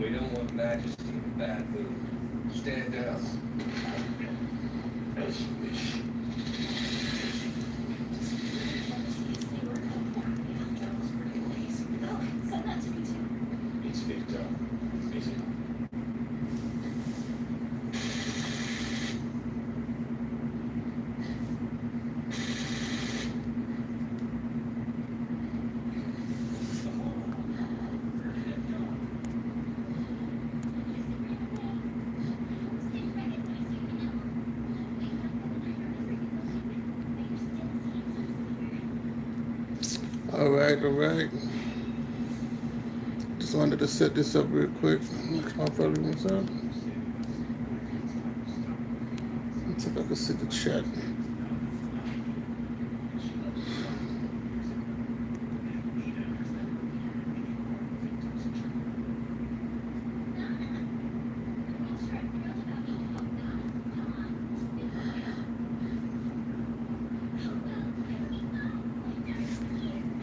we don't want majesty in bad mood. Stand down. As you wish. It's Victor, is it? All right, all right. Just wanted to set this up real quick. Mix my volumes up. Let's see if I can see the chat.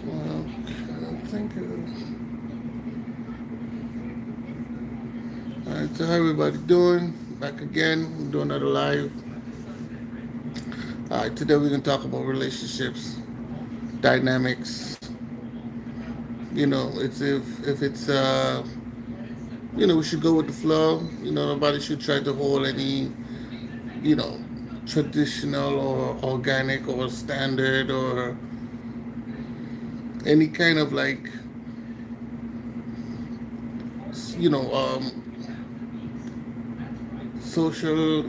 Well, I think. All right, so how everybody doing? Back again. We're doing another live. All right, today we're gonna talk about relationships, dynamics. It's if it's we should go with the flow. Nobody should try to hold any you know traditional or organic or standard or any kind of like you know social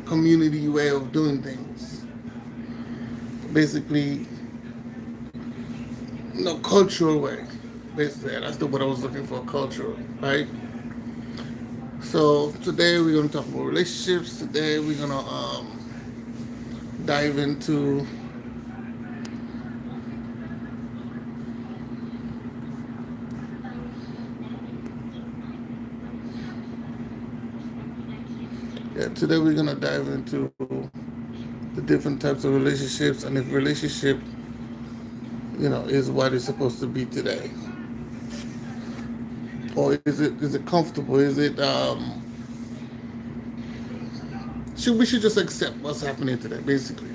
community way of doing things. Basically, cultural way. Basically, that's the what I was looking for. Cultural, right? So today we're gonna talk about relationships. Today we're gonna dive into yeah. Today we're gonna dive into the different types of relationships and if relationship is what it's supposed to be today, or is it comfortable? Is it should we just accept what's happening today? Basically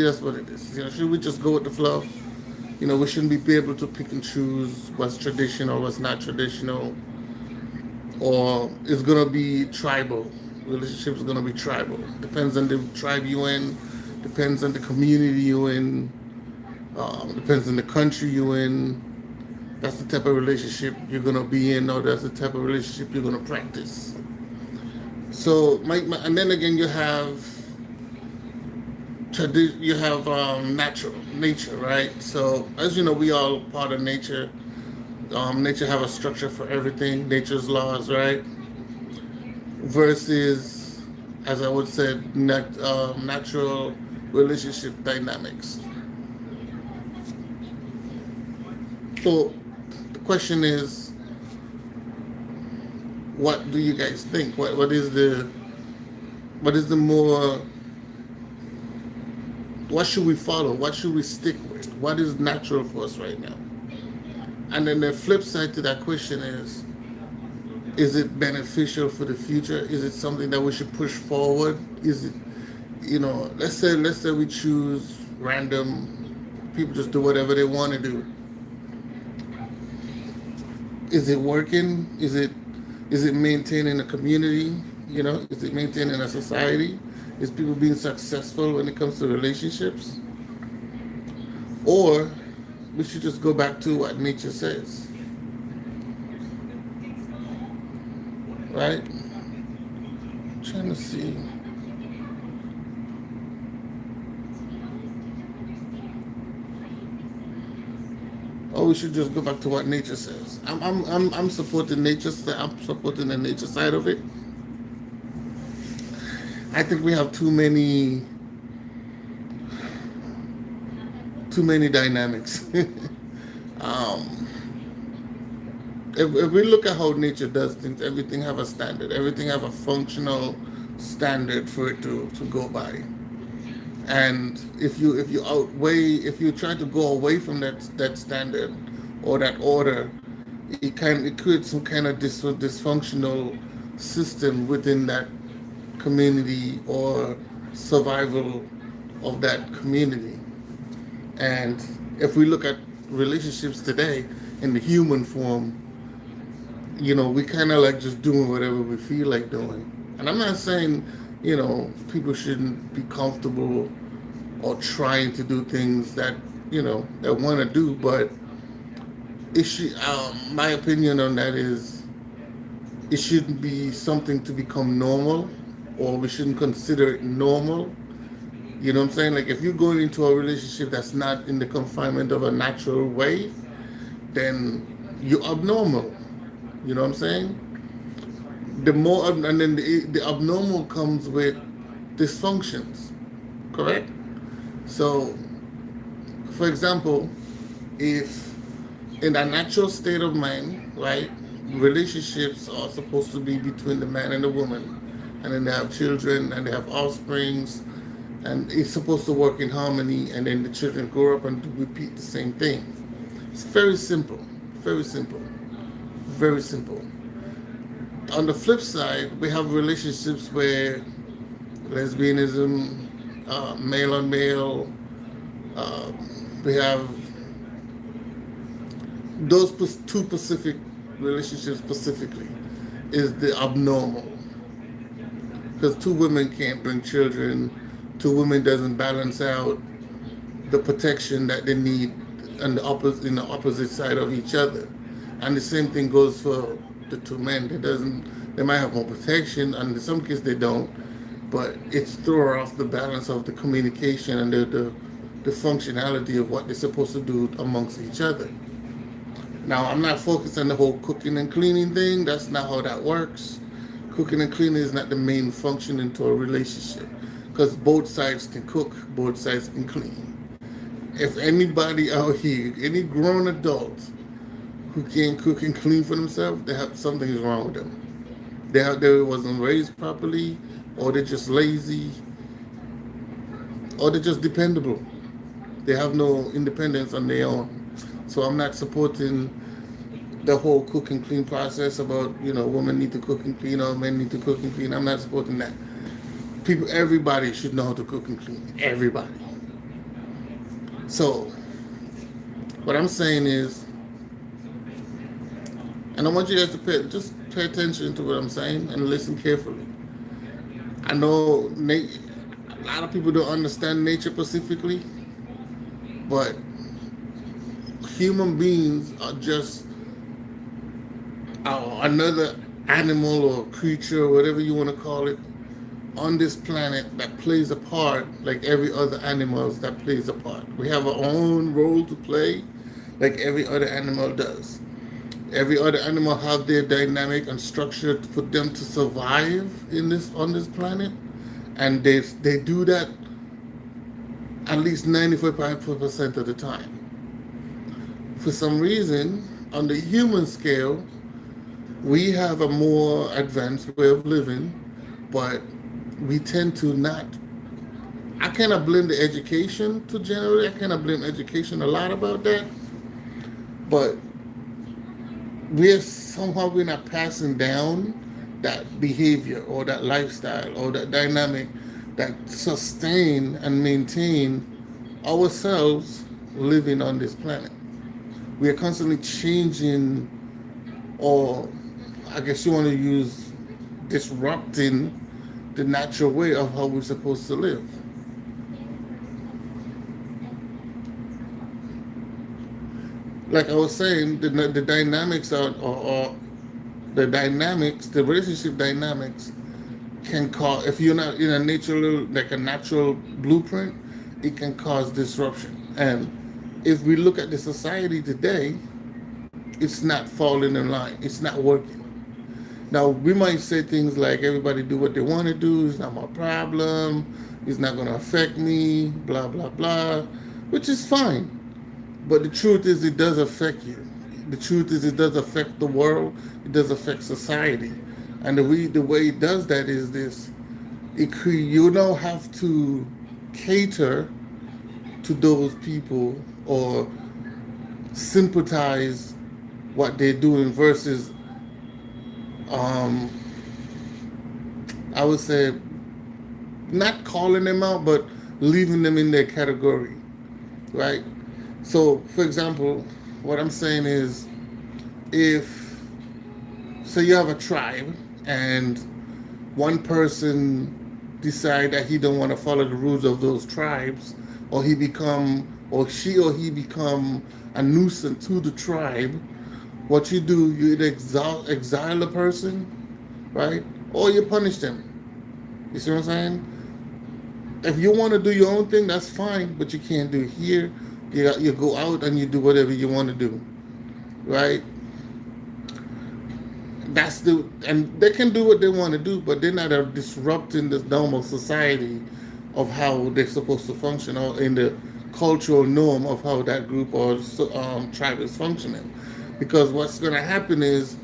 that's what it is. Should we just go with the flow? We shouldn't be able to pick and choose what's traditional, what's not traditional, or it's gonna be tribal. Relationships gonna be tribal. Depends on the tribe you in. Depends on the community you in. Depends on the country you in. That's the type of relationship you're gonna be in, or that's the type of relationship you're gonna practice. So, and then again, you have natural nature, right? So, as you know, we all part of nature. Nature have a structure for everything. Nature's laws, right? Versus, as I would say, natural relationship dynamics. So, the question is, what do you guys think? What is the more? What should we follow? What should we stick with? What is natural for us right now? And then the flip side to that question is it beneficial for the future? Is it something that we should push forward? Is it, let's say we choose random people just do whatever they want to do. Is it working? Is it maintaining a community? Is it maintaining a society? Is people being successful when it comes to relationships? Or we should just go back to what nature says, right? I'm trying to see. Or we should just go back to what nature says. I'm supporting nature. I'm supporting the nature side of it. I think we have too many dynamics. um, if we look at how nature does things, everything have a standard. Everything have a functional standard for it to go by. And if you try to go away from that standard or that order, it creates some kind of dysfunctional system within that community or survival of that community. And if we look at relationships today in the human form, we kind of like just doing whatever we feel like doing. And I'm not saying, people shouldn't be comfortable or trying to do things that, they want to do, but it should, my opinion on that is it shouldn't be something to become normal, or we shouldn't consider it normal. You know what I'm saying? Like if you're going into a relationship that's not in the confinement of a natural way, then you're abnormal. You know what I'm saying? And then the abnormal comes with dysfunctions, correct? So, for example, if in a natural state of mind, right, relationships are supposed to be between the man and the woman, and then they have children and they have offsprings, and it's supposed to work in harmony, and then the children grow up and repeat the same thing. It's very simple, very simple, very simple. On the flip side, we have relationships where lesbianism, male on male, uh, we have those two specific relationships specifically is the abnormal, because two women can't bring children, two women doesn't balance out the protection that they need on the opposite side of each other. And the same thing goes for the two men. They might have more protection, and in some cases they don't, but it's throw off the balance of the communication and the functionality of what they're supposed to do amongst each other. Now, I'm not focused on the whole cooking and cleaning thing. That's not how that works. Cooking and cleaning is not the main function into a relationship, because both sides can cook, both sides can clean. If anybody out here, any grown adult who can't cook and clean for themselves, something is wrong with them. They wasn't raised properly, or they're just lazy, or they're just dependable. They have no independence on their own. So I'm not supporting the whole cook and clean process about, women need to cook and clean or men need to cook and clean. I'm not supporting that. Everybody should know how to cook and clean. Everybody. So what I'm saying is, and I want you guys to pay attention to what I'm saying and listen carefully. I know a lot of people don't understand nature specifically, but human beings are just another animal or creature, or whatever you want to call it, on this planet that plays a part like every other animal that plays a part. We have our own role to play like every other animal does. Every other animal have their dynamic and structure for them to survive on this planet, and they do that at least 95% of the time. For some reason, on the human scale, we have a more advanced way of living, but we tend to not. I cannot blame the education to generally. I cannot blame education a lot about that, but we're not passing down that behavior or that lifestyle or that dynamic that sustain and maintain ourselves living on this planet. We are constantly changing, or I guess you want to use disrupting the natural way of how we're supposed to live. Like I was saying, the dynamics the relationship dynamics can cause, if you're not in a natural blueprint, it can cause disruption. And if we look at the society today, it's not falling in line. It's not working. Now, we might say things like, everybody do what they want to do. It's not my problem. It's not going to affect me, blah, blah, blah, which is fine. But the truth is, it does affect you. The truth is, it does affect the world. It does affect society. And the way it does that is this. You don't have to cater to those people or sympathize what they're doing versus um, I would say not calling them out but leaving them in their category, right? So for example, what I'm saying is, if so you have a tribe and one person decide that he don't want to follow the rules of those tribes, or he become or she or he become a nuisance to the tribe, what you do, you either exile the person, right, or you punish them. You see what I'm saying? If you want to do your own thing, that's fine, but you can't do it here. You go out and you do whatever you want to do, right? And they can do what they want to do, but they're not disrupting the normal society of how they're supposed to function, or in the cultural norm of how that group or tribe is functioning. Because what's going to happen is,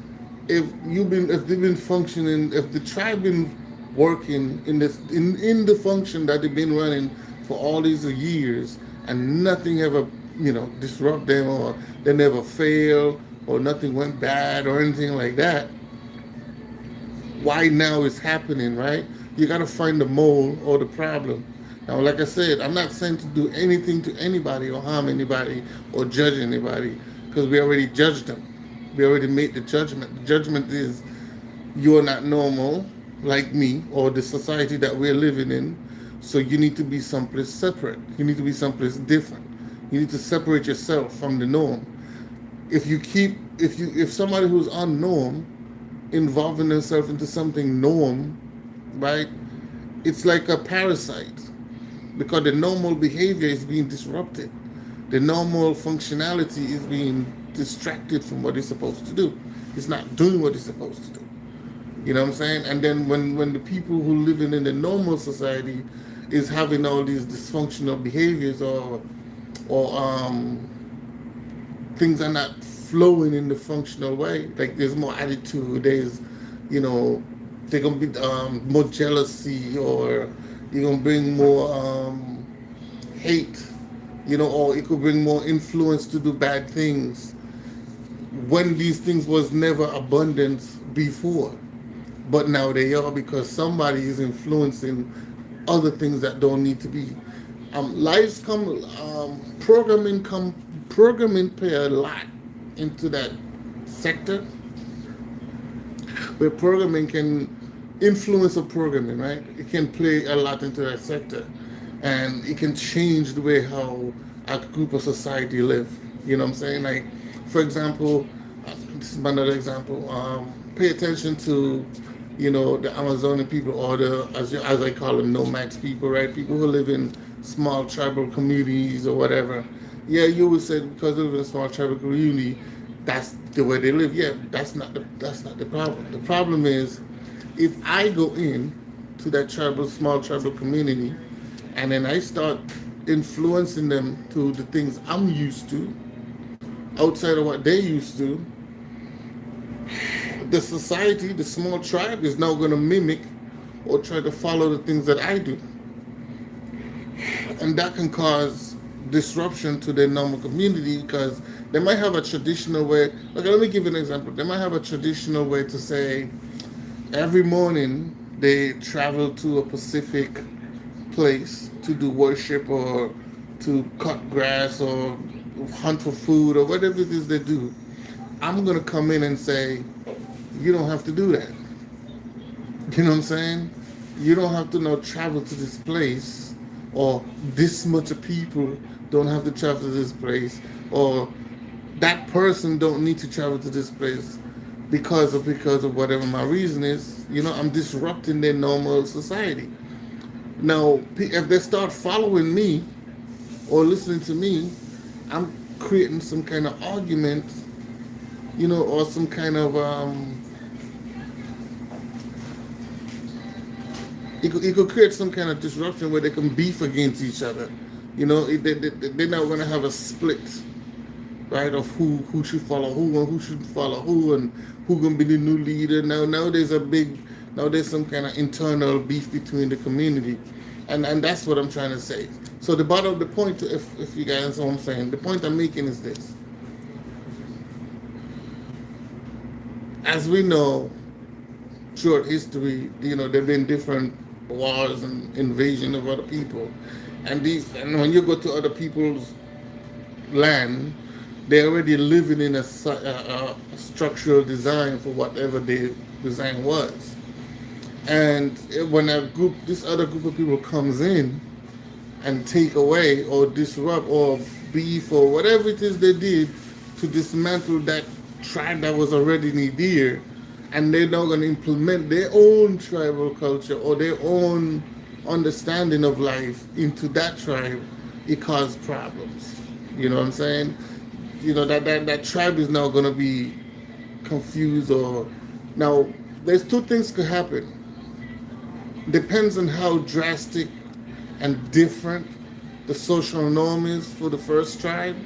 if they've been functioning, if the tribe been working in the function that they've been running for all these years, and nothing ever disrupt them, or they never fail, or nothing went bad or anything like that, why now it's happening, right? You got to find the mole or the problem. Now, like I said, I'm not saying to do anything to anybody or harm anybody or judge anybody, because we already judged them. We already made the judgment. The judgment is, you're not normal like me or the society that we're living in, so you need to be someplace separate. You need to be someplace different. You need to separate yourself from the norm. If somebody who's unnorm involving themselves into something norm, right? It's like a parasite, because the normal behavior is being disrupted. The normal functionality is being distracted from what it's supposed to do. It's not doing what it's supposed to do. You know what I'm saying? And then when the people who living in the normal society is having all these dysfunctional behaviors, or things are not flowing in the functional way. Like, there's more attitude. There's, they're gonna be more jealousy, or you're gonna bring more hate, or it could bring more influence to do bad things, when these things was never abundant before, but now they are, because somebody is influencing other things that don't need to be. Lives come, programming play a lot into that sector, where programming can influence a programming, right? It can play a lot into that sector, and it can change the way how a group of society live. You know what I'm saying? Like, for example, this is another example. Pay attention to, the Amazonian people, or as I call them, nomads people, right? People who live in small tribal communities or whatever. Yeah, you would say because they live in a small tribal community, that's the way they live. Yeah, that's not the problem. The problem is, if I go in to that small tribal community, and then I start influencing them to the things I'm used to, outside of what they're used to, the society, the small tribe, is now going to mimic or try to follow the things that I do. And that can cause disruption to their normal community, because they might have a traditional way. Like, let me give you an example. They might have a traditional way to say, every morning they travel to a specific place to do worship, or to cut grass, or hunt for food, or whatever it is they do. I'm going to come in and say, you don't have to do that. You know what I'm saying? You don't have to now travel to this place, or this much of people don't have to travel to this place, or that person don't need to travel to this place because of whatever my reason is. I'm disrupting their normal society. Now, if they start following me or listening to me, I'm creating some kind of argument, or some kind of it could create some kind of disruption where they can beef against each other. They're not going to have a split, right, of who should follow who, and who should follow who, and who going to be the new leader. Now there's some kind of internal beef between the community. And that's what I'm trying to say. So the point, if you guys know what I'm saying, the point I'm making is this: as we know, throughout history, there've been different wars and invasion of other people, and when you go to other people's land, they're already living in a structural design for whatever their design was. And when this other group of people comes in and take away or disrupt or beef or whatever it is they did to dismantle that tribe that was already there, and they're now going to implement their own tribal culture or their own understanding of life into that tribe, it caused problems. You know what I'm saying? That tribe is now going to be confused. Or now there's two things could happen. Depends on how drastic and different the social norm is for the first tribe,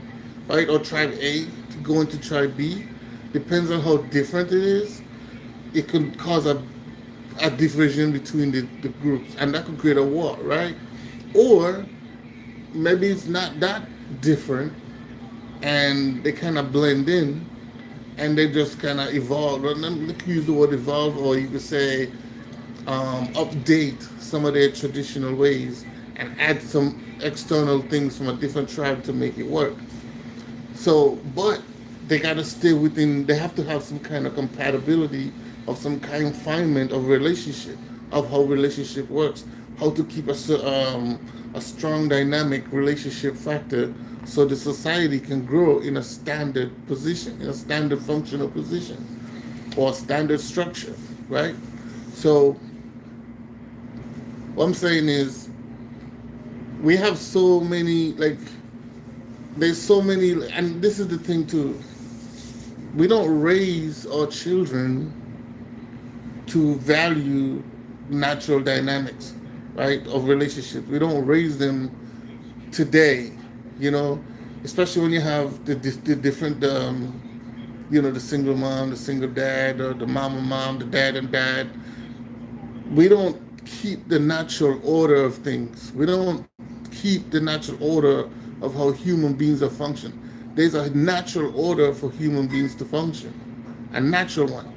right? Or tribe A to go into tribe B. Depends on how different it is. It can cause a division between the groups, and that could create a war, right? Or maybe it's not that different, and they kind of blend in, and they just kind of evolve. Let me use the word evolve, or you could say update some of their traditional ways and add some external things from a different tribe to make it work. So, but they got to stay within, they have to have some kind of compatibility of some confinement of relationship, of how relationship works, how to keep a strong dynamic relationship factor so the society can grow in a standard position, in a standard functional position or standard structure, right? So what I'm saying is we have so many, like, there's so many, and this is the thing too. We don't raise our children to value natural dynamics, right, of relationships. We don't raise them today, especially when you have the different, the single mom, the single dad, or the mom and mom, the dad and dad. We don't keep the natural order of things. We don't keep the natural order of how human beings are function. There's a natural order for human beings to function, a natural one.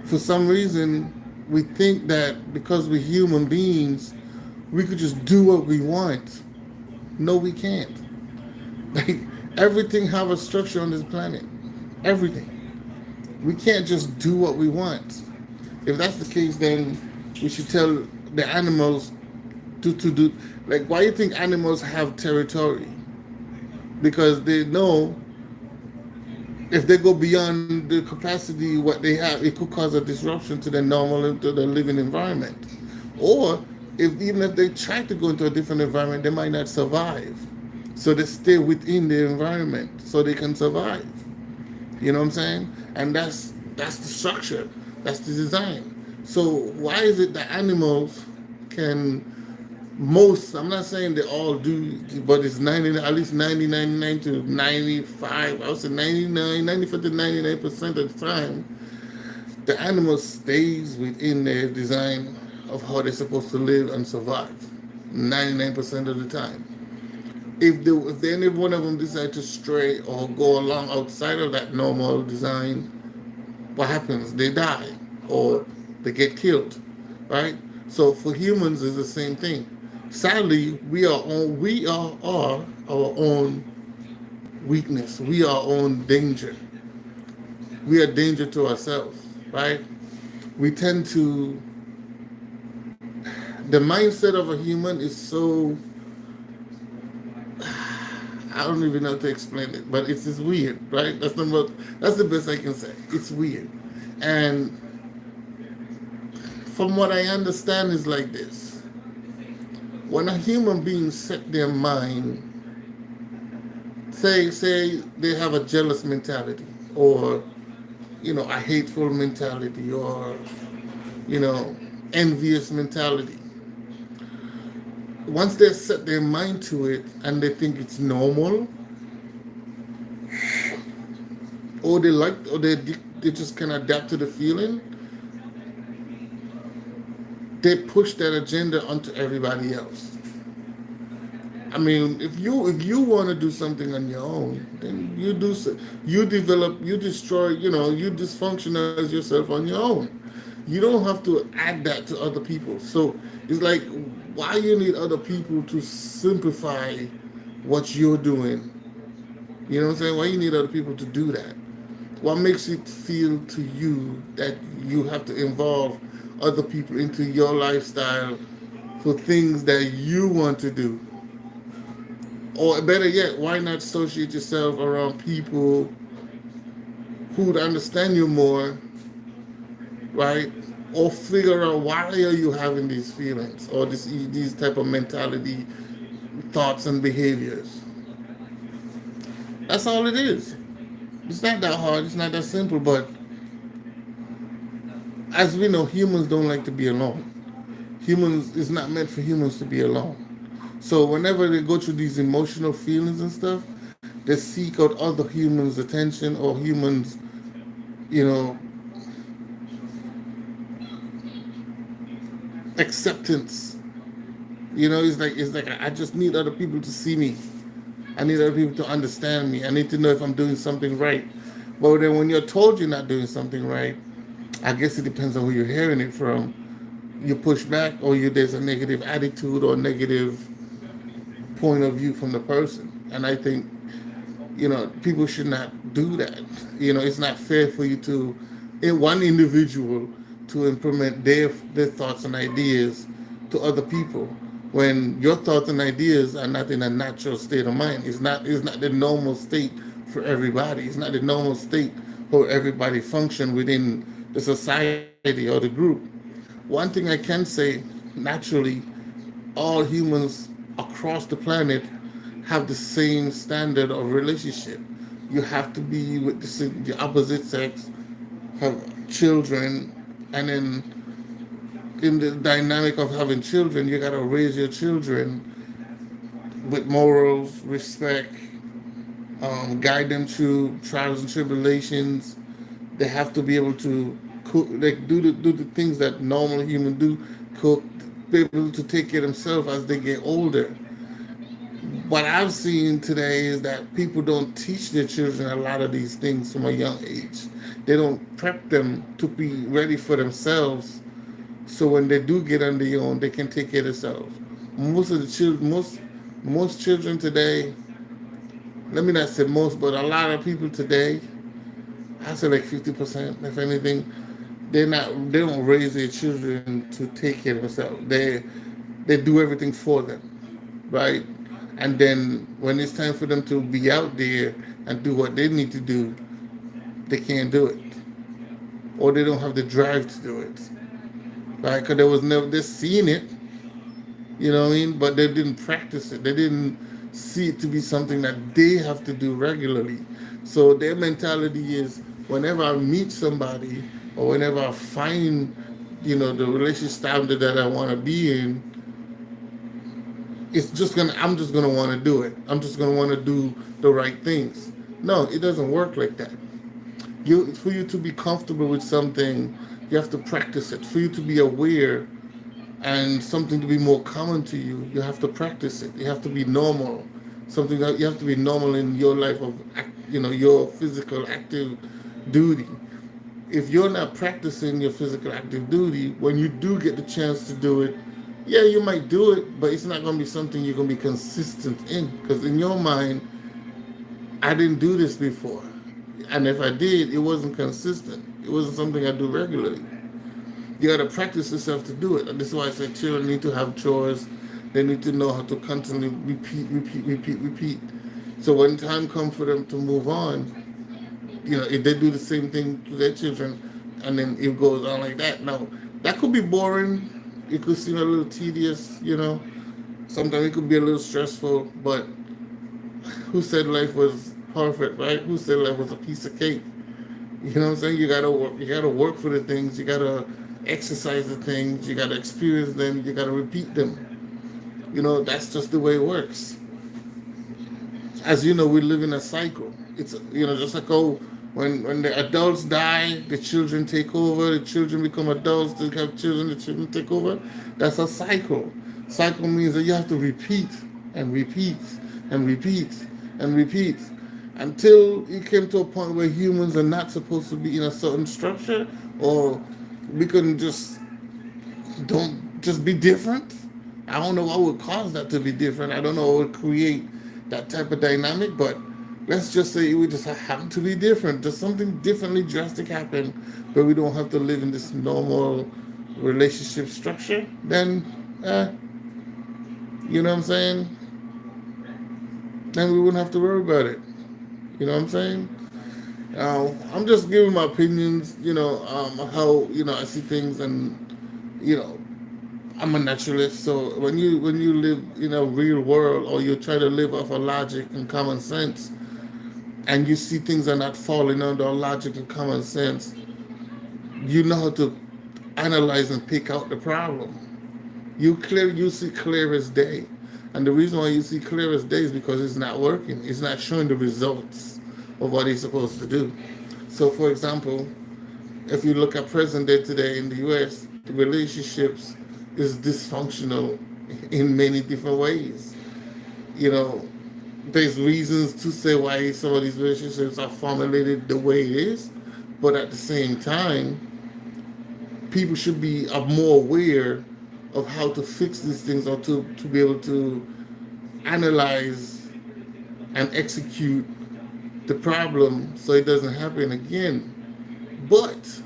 For some reason, we think that because we're human beings, we could just do what we want. No, we can't. Like, everything have a structure on this planet. Everything. We can't just do what we want. If that's the case, then we should tell the animals to do. Like, why do you think animals have territory? Because they know if they go beyond the capacity what they have, it could cause a disruption to their normal, to their living environment. Or even if they try to go into a different environment, they might not survive. So they stay within the environment so they can survive. You know what I'm saying? And that's the structure. That's the design. So why is it that animals can I'm not saying they all do, but it's 90, at least 99 to 95, I would say 95 to 99% of the time, the animal stays within their design of how they're supposed to live and survive. 99% of the time. If any one of them decide to stray or go along outside of that normal design, what happens? They die or they get killed, right? So for humans, it's the same thing. Sadly, we are our own weakness. We are our own danger. We are danger to ourselves, right? We tend to. The mindset of a human is so. I don't even know how to explain it, but it's just weird, right? That's the best I can say. It's weird, and from what I understand, is like this. When a human being set their mind, say they have a jealous mentality, or a hateful mentality, or envious mentality. Once they set their mind to it and they think it's normal, or they just can adapt to the feeling, they push that agenda onto everybody else. I mean, if you want to do something on your own, then you do so. You develop, you destroy, you dysfunctionalize yourself on your own. You don't have to add that to other people. So it's like, why you need other people to simplify what you're doing? You know what I'm saying? Why you need other people to do that? What makes it feel to you that you have to involve other people into your lifestyle for things that you want to do? Or better yet, why not associate yourself around people who would understand you more, right? Or figure out why are you having these feelings or these type of mentality, thoughts and behaviors. That's all it is. It's not that hard. It's not that simple. But as we know, humans don't like to be alone. Humans is not meant for humans to be alone. So whenever they go through these emotional feelings and stuff, they seek out other humans' attention or humans, you know, acceptance. It's like I just need other people to see me. I need other people to understand me. I need to know if I'm doing something right. But then when you're told you're not doing something right, I guess it depends on who you're hearing it from. You push back, or there's a negative attitude or negative point of view from the person. And I think, people should not do that. It's not fair for you to, in one individual, to implement their thoughts and ideas to other people when your thoughts and ideas are not in a natural state of mind. It's not the normal state for everybody. It's not the normal state for everybody function within the society or the group. One thing I can say, naturally, all humans across the planet have the same standard of relationship. You have to be with the opposite sex, have children, and then in the dynamic of having children, you gotta raise your children with morals, respect, guide them through trials and tribulations. They have to be able to cook, like do the things that normal humans do, cook, be able to take care of themselves as they get older. What I've seen today is that people don't teach their children a lot of these things from a young age. They don't prep them to be ready for themselves, so when they do get on their own, they can take care of themselves. Most of the children, most children today, let me not say most, but a lot of people today, I say like 50%, if anything, they don't raise their children to take care of themselves. They do everything for them, right? And then when it's time for them to be out there and do what they need to do, they can't do it, or they don't have the drive to do it, right? Because there was never they seen it, what I mean, but they didn't practice it. They didn't see it to be something that they have to do regularly. So their mentality is, whenever I meet somebody or whenever I find, the relationship standard that I want to be in, I'm just gonna want to do it. I'm just gonna want to do the right things. No, it doesn't work like that. For you to be comfortable with something, you have to practice it. For you to be aware and something to be more common to you, you have to practice it. You have to be normal. Something that you have to be normal in your life of, your physical active duty. If you're not practicing your physical active duty, when you do get the chance to do it, yeah, you might do it, but it's not going to be something you're going to be consistent in. Because in your mind, I didn't do this before. And if I did, it wasn't consistent. It wasn't something I do regularly. You got to practice yourself to do it. And this is why I say children need to have chores. They need to know how to constantly repeat. So when time comes for them to move on, if they do the same thing to their children, and then it goes on like that. Now, that could be boring. It could seem a little tedious, Sometimes it could be a little stressful, but who said life was perfect, right? Who said life was a piece of cake? You know what I'm saying? You gotta work for the things, you gotta exercise the things, you gotta experience them, you gotta repeat them. That's just the way it works. As you know, we live in a cycle. It's just like When the adults die, the children take over. The children become adults. They have children. The children take over. That's a cycle. Cycle means that you have to repeat and repeat and repeat and repeat until you came to a point where humans are not supposed to be in a certain structure, or we can don't just be different. I don't know what would cause that to be different. I don't know what would create that type of dynamic, but let's just say we just happen to be different. Does something differently drastic happen where we don't have to live in this normal relationship structure? Then, you know what I'm saying? Then we wouldn't have to worry about it. You know what I'm saying? I'm just giving my opinions, how, I see things, and, you know, I'm a naturalist, so when you live in a real world, or you try to live off of logic and common sense, and you see things are not falling under logic and common sense, you know how to analyze and pick out the problem. You see clear as day, and the reason why you see clear as day is because it's not working. It's not showing the results of what it's supposed to do. So, for example, if you look at present day today in the U.S., the relationships is dysfunctional in many different ways. You know, there's reasons to say why some of these relationships are formulated the way it is, but at the same time, people should be more aware of how to fix these things, or to be able to analyze and execute the problem so it doesn't happen again. But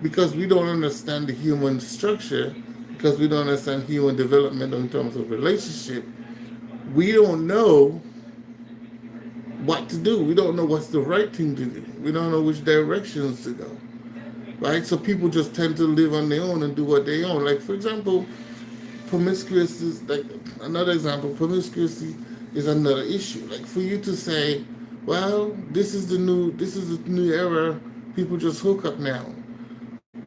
because we don't understand the human structure, because we don't understand human development in terms of relationship, we don't know what to do. We don't know what's the right thing to do. We don't know which directions to go. Right? So people just tend to live on their own and do what they own. Like, for example, promiscuity is like another example. Promiscuity is another issue. Like, for you to say, well, this is the new era. People just hook up now.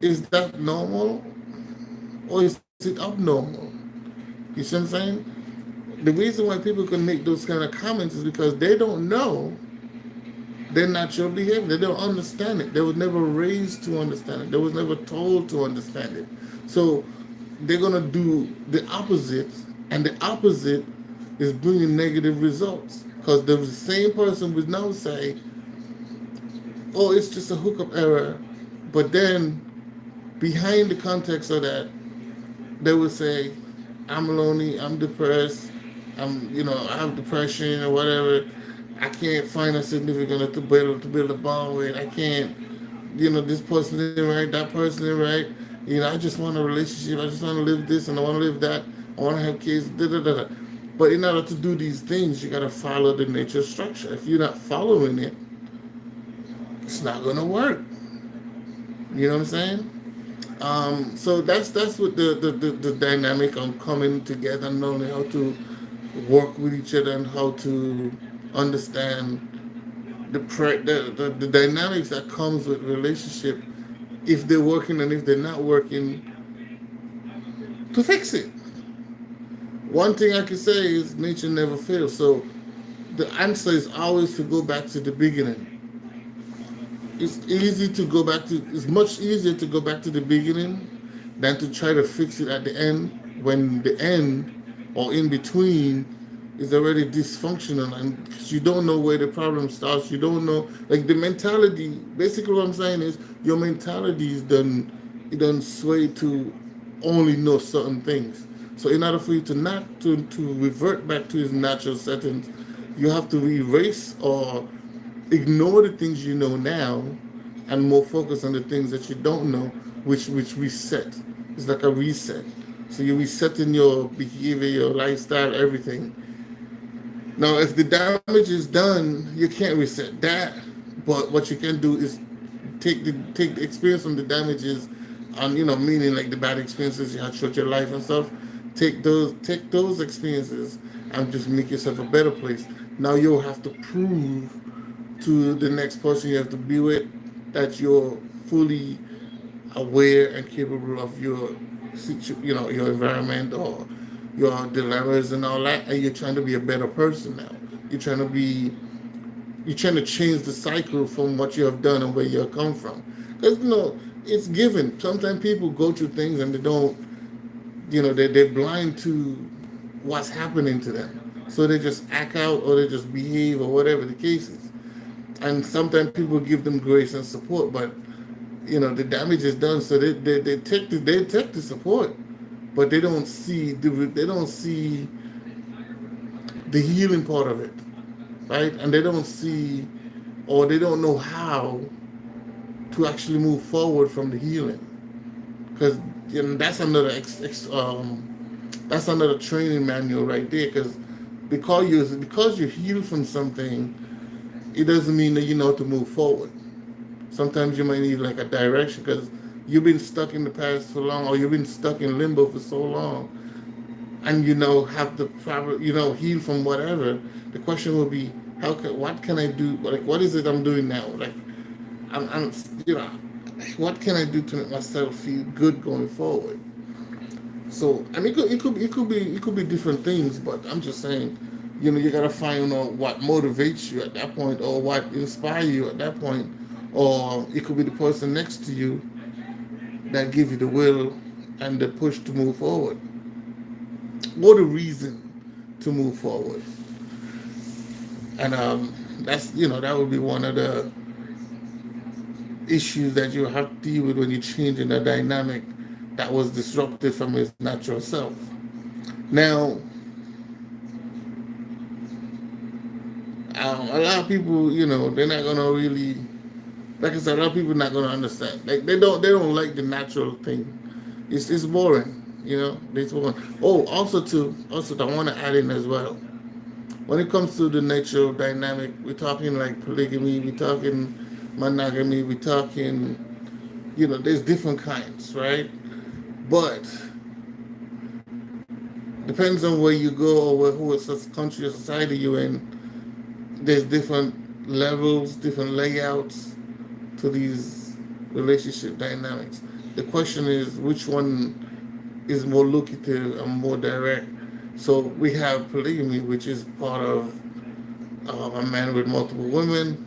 Is that normal, or is it abnormal? You see what I'm saying? The reason why people can make those kind of comments is because they don't know their natural behavior. They don't understand it. They were never raised to understand it. They was never told to understand it. So they're gonna do the opposite, and the opposite is bringing negative results. Because the same person would now say, "Oh, it's just a hookup error," but then behind the context of that, they would say, "I'm lonely. I'm depressed. I have depression or whatever. I can't find a significant to build a bond with. I can't, this person isn't right, that person isn't right. I just want a relationship. I just want to live this and I want to live that. I want to have kids. Da da da da." But in order to do these things, you gotta follow the nature structure. If you're not following it, it's not gonna work. You know what I'm saying? So that's what the dynamic on coming together, and knowing how to work with each other, and how to understand the dynamics that comes with relationship, if they're working and if they're not working, to fix it. One thing I can say is nature never fails. So the answer is always to go back to the beginning. It's much easier to go back to the beginning than to try to fix it at the end, when the end or in between is already dysfunctional, and 'cause you don't know where the problem starts. You don't know, like, the mentality. Basically what I'm saying is your mentality is done sway to only know certain things. So in order for you to not to revert back to its natural settings, you have to erase or ignore the things you know now, and more focus on the things that you don't know, which reset. It's like a reset. So you're resetting your behavior, your lifestyle, everything. Now, if the damage is done, you can't reset that. But what you can do is take the experience from the damages, and meaning like the bad experiences you had throughout your life and stuff. Take those experiences and just make yourself a better place. Now you'll have to prove to the next person you have to be with that you're fully aware and capable of your environment, or your dilemmas and all that, and you're trying to be a better person now. You're trying to be you're trying to change the cycle from what you have done and where you have come from. Because it's given. Sometimes people go through things and they don't, they're blind to what's happening to them. So they just act out or they just behave or whatever the case is. And sometimes people give them grace and support, but the damage is done. So they take the support, but they don't see the healing part of it, right? And they don't see, or they don't know how to actually move forward from the healing, because that's another training manual right there. Because you heal from something, it doesn't mean that you know to move forward. Sometimes you might need like a direction because you've been stuck in the past for long, or you've been stuck in limbo for so long, and have the proper heal from whatever. The question will be, what can I do? Like, what is it I'm doing now? Like, I'm what can I do to make myself feel good going forward? So, and it could be different things, but I'm just saying, you gotta find out what motivates you at that point, or what inspires you at that point, or it could be the person next to you that give you the will and the push to move forward, or the reason to move forward. And that would be one of the issues that you have to deal with when you're changing a dynamic that was disrupted from its natural self. Now, a lot of people, they're not gonna really, like I said, a lot of people not gonna understand. Like they don't like the natural thing. It's boring, It's boring. Oh, also, I want to add in as well. When it comes to the natural dynamic, we're talking like polygamy, we're talking monogamy, we're talking, there's different kinds, right? But depends on where you go, or who country or society you're in. There's different levels, different layouts to these relationship dynamics. The question is, which one is more lucrative and more direct? So we have polygamy, which is part of a man with multiple women,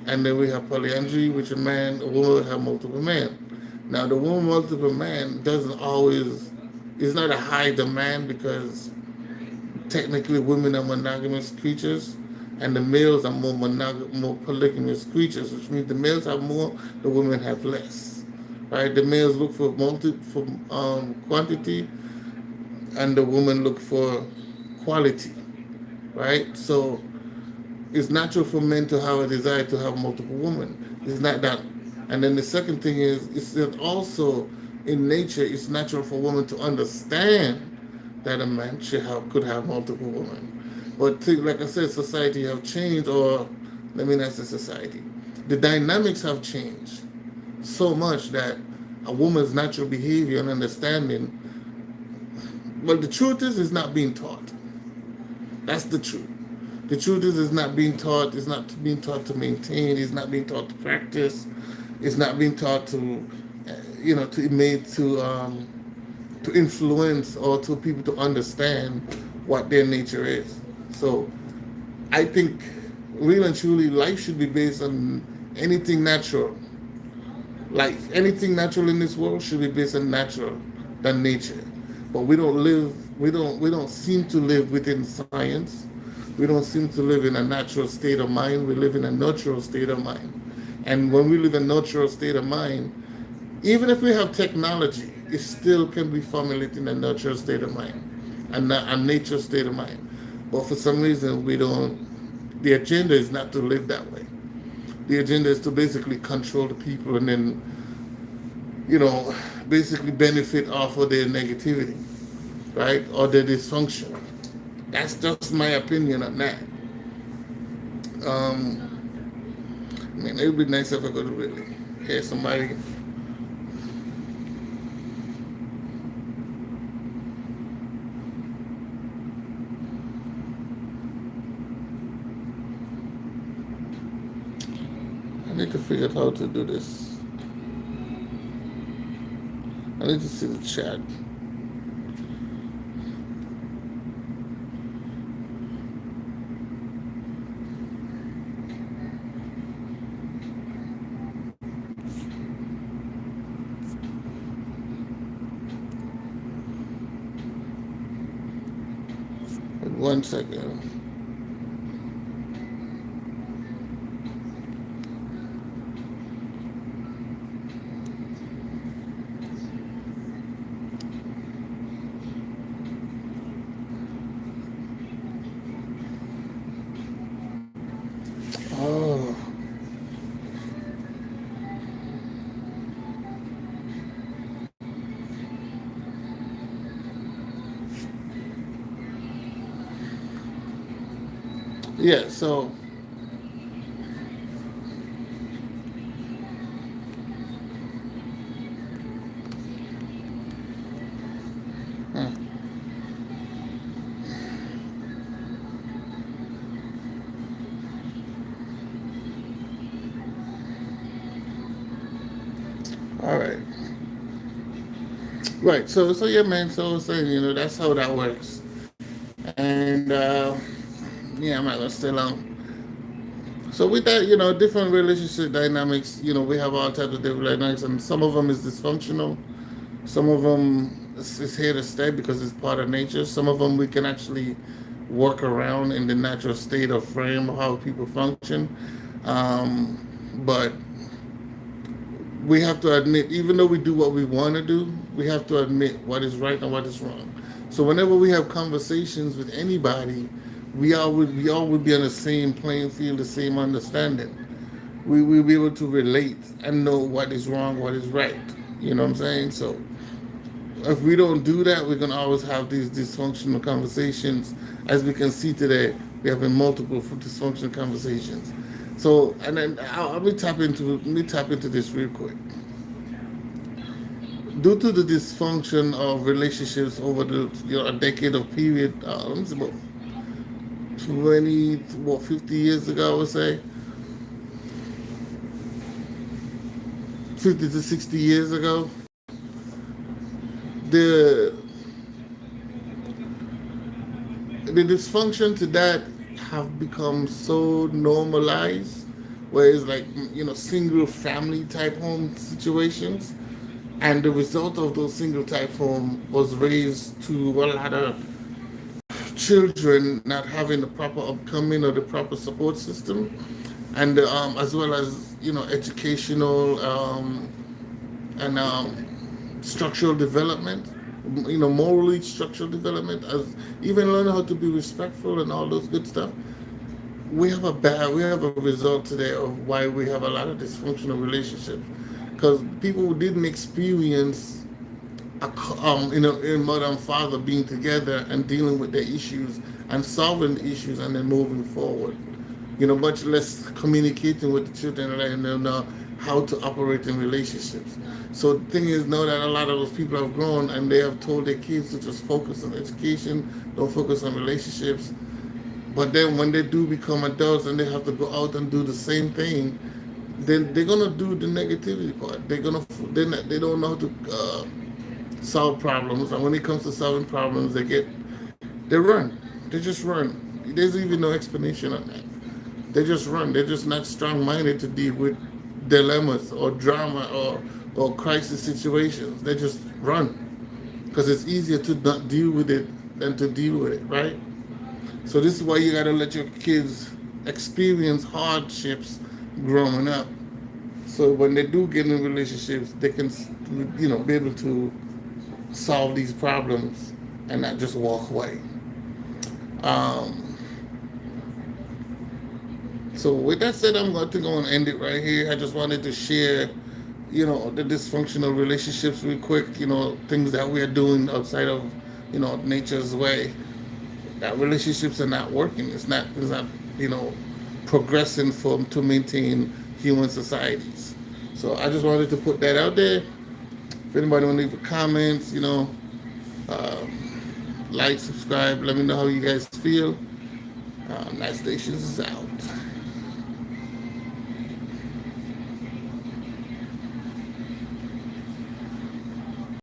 and then we have polyandry, which a woman will have multiple men. Now, the woman multiple man doesn't always, it's not a high demand, because technically women are monogamous creatures, and the males are more polygamous creatures, which means the males have more, the women have less. Right? The males look for quantity, and the women look for quality. Right? So it's natural for men to have a desire to have multiple women. It's not that. And then the second thing is, it's that also in nature, it's natural for women to understand that a man could have multiple women. But like I said, society have changed, or let me not say society. The dynamics have changed so much that a woman's natural behavior and understanding, well, the truth is, it's not being taught. That's the truth. The truth is, it's not being taught. It's not being taught to maintain. It's not being taught to practice. It's not being taught to, to influence, or to people to understand what their nature is. So I think, real and truly, life should be based on anything natural. Life, anything natural in this world should be based on natural than nature. But we don't seem to live within science. We don't seem to live in a natural state of mind. We live in a natural state of mind. And when we live in a natural state of mind, even if we have technology, it still can be formulated in a natural state of mind, and not a nature state of mind. But for some reason, the agenda is not to live that way. The agenda is to basically control the people, and then, basically benefit off of their negativity, right? Or their dysfunction. That's just my opinion on that. It would be nice if I could really hear somebody. I need to figure out how to do this. I need to see the chat. One second. Oh, yeah. So, hmm, all right. Right. So yeah, man. So I was saying, that's how that works. And yeah, I'm not gonna stay long. So with that, different relationship dynamics. We have all types of different dynamics, and some of them is dysfunctional. Some of them is here to stay because it's part of nature. Some of them we can actually work around in the natural state of frame of how people function. But we have to admit, even though we do what we want to do, we have to admit what is right and what is wrong. So whenever we have conversations with anybody, we all would be on the same playing field, the same understanding. We will be able to relate and know what is wrong, what is right. You know what I'm saying? So if we don't do that, we're gonna always have these dysfunctional conversations. As we can see today, we're having multiple dysfunctional conversations. So, and then let me tap into this real quick. Due to the dysfunction of relationships over the a decade of period, it's about 50 years ago, I would say, 50 to 60 years ago, the the dysfunction to that have become so normalized, where it's like single family type home situations, and the result of those single type home was raised to a lot of children not having the proper upcoming or the proper support system, and as well as educational and structural development, morally structural development, as even learning how to be respectful and all those good stuff. We have a result today of why we have a lot of dysfunctional relationships, because people who didn't experience a mother and father being together and dealing with their issues and solving the issues and then moving forward. Much less communicating with the children and letting them know how to operate in relationships. So the thing is now that a lot of those people have grown and they have told their kids to just focus on education, don't focus on relationships. But then when they do become adults and they have to go out and do the same thing, then they're gonna do the negativity part. They don't know how to solve problems, and when it comes to solving problems, they run. They just run. There's even no explanation on that. They just run. They're just not strong-minded to deal with dilemmas or drama or crisis situations. They just run because it's easier to not deal with it than to deal with it, right? So this is why you gotta let your kids experience hardships growing up. So when they do get in relationships, they can, be able to solve these problems and not just walk away. Um, so with that said, I'm going to end it right here. I just wanted to share, the dysfunctional relationships real quick. Things that we are doing outside of, nature's way. That relationships are not working. It's not progressing to maintain human societies. So I just wanted to put that out there. If anybody want to leave a comment, like, subscribe, let me know how you guys feel. Night Stations is out.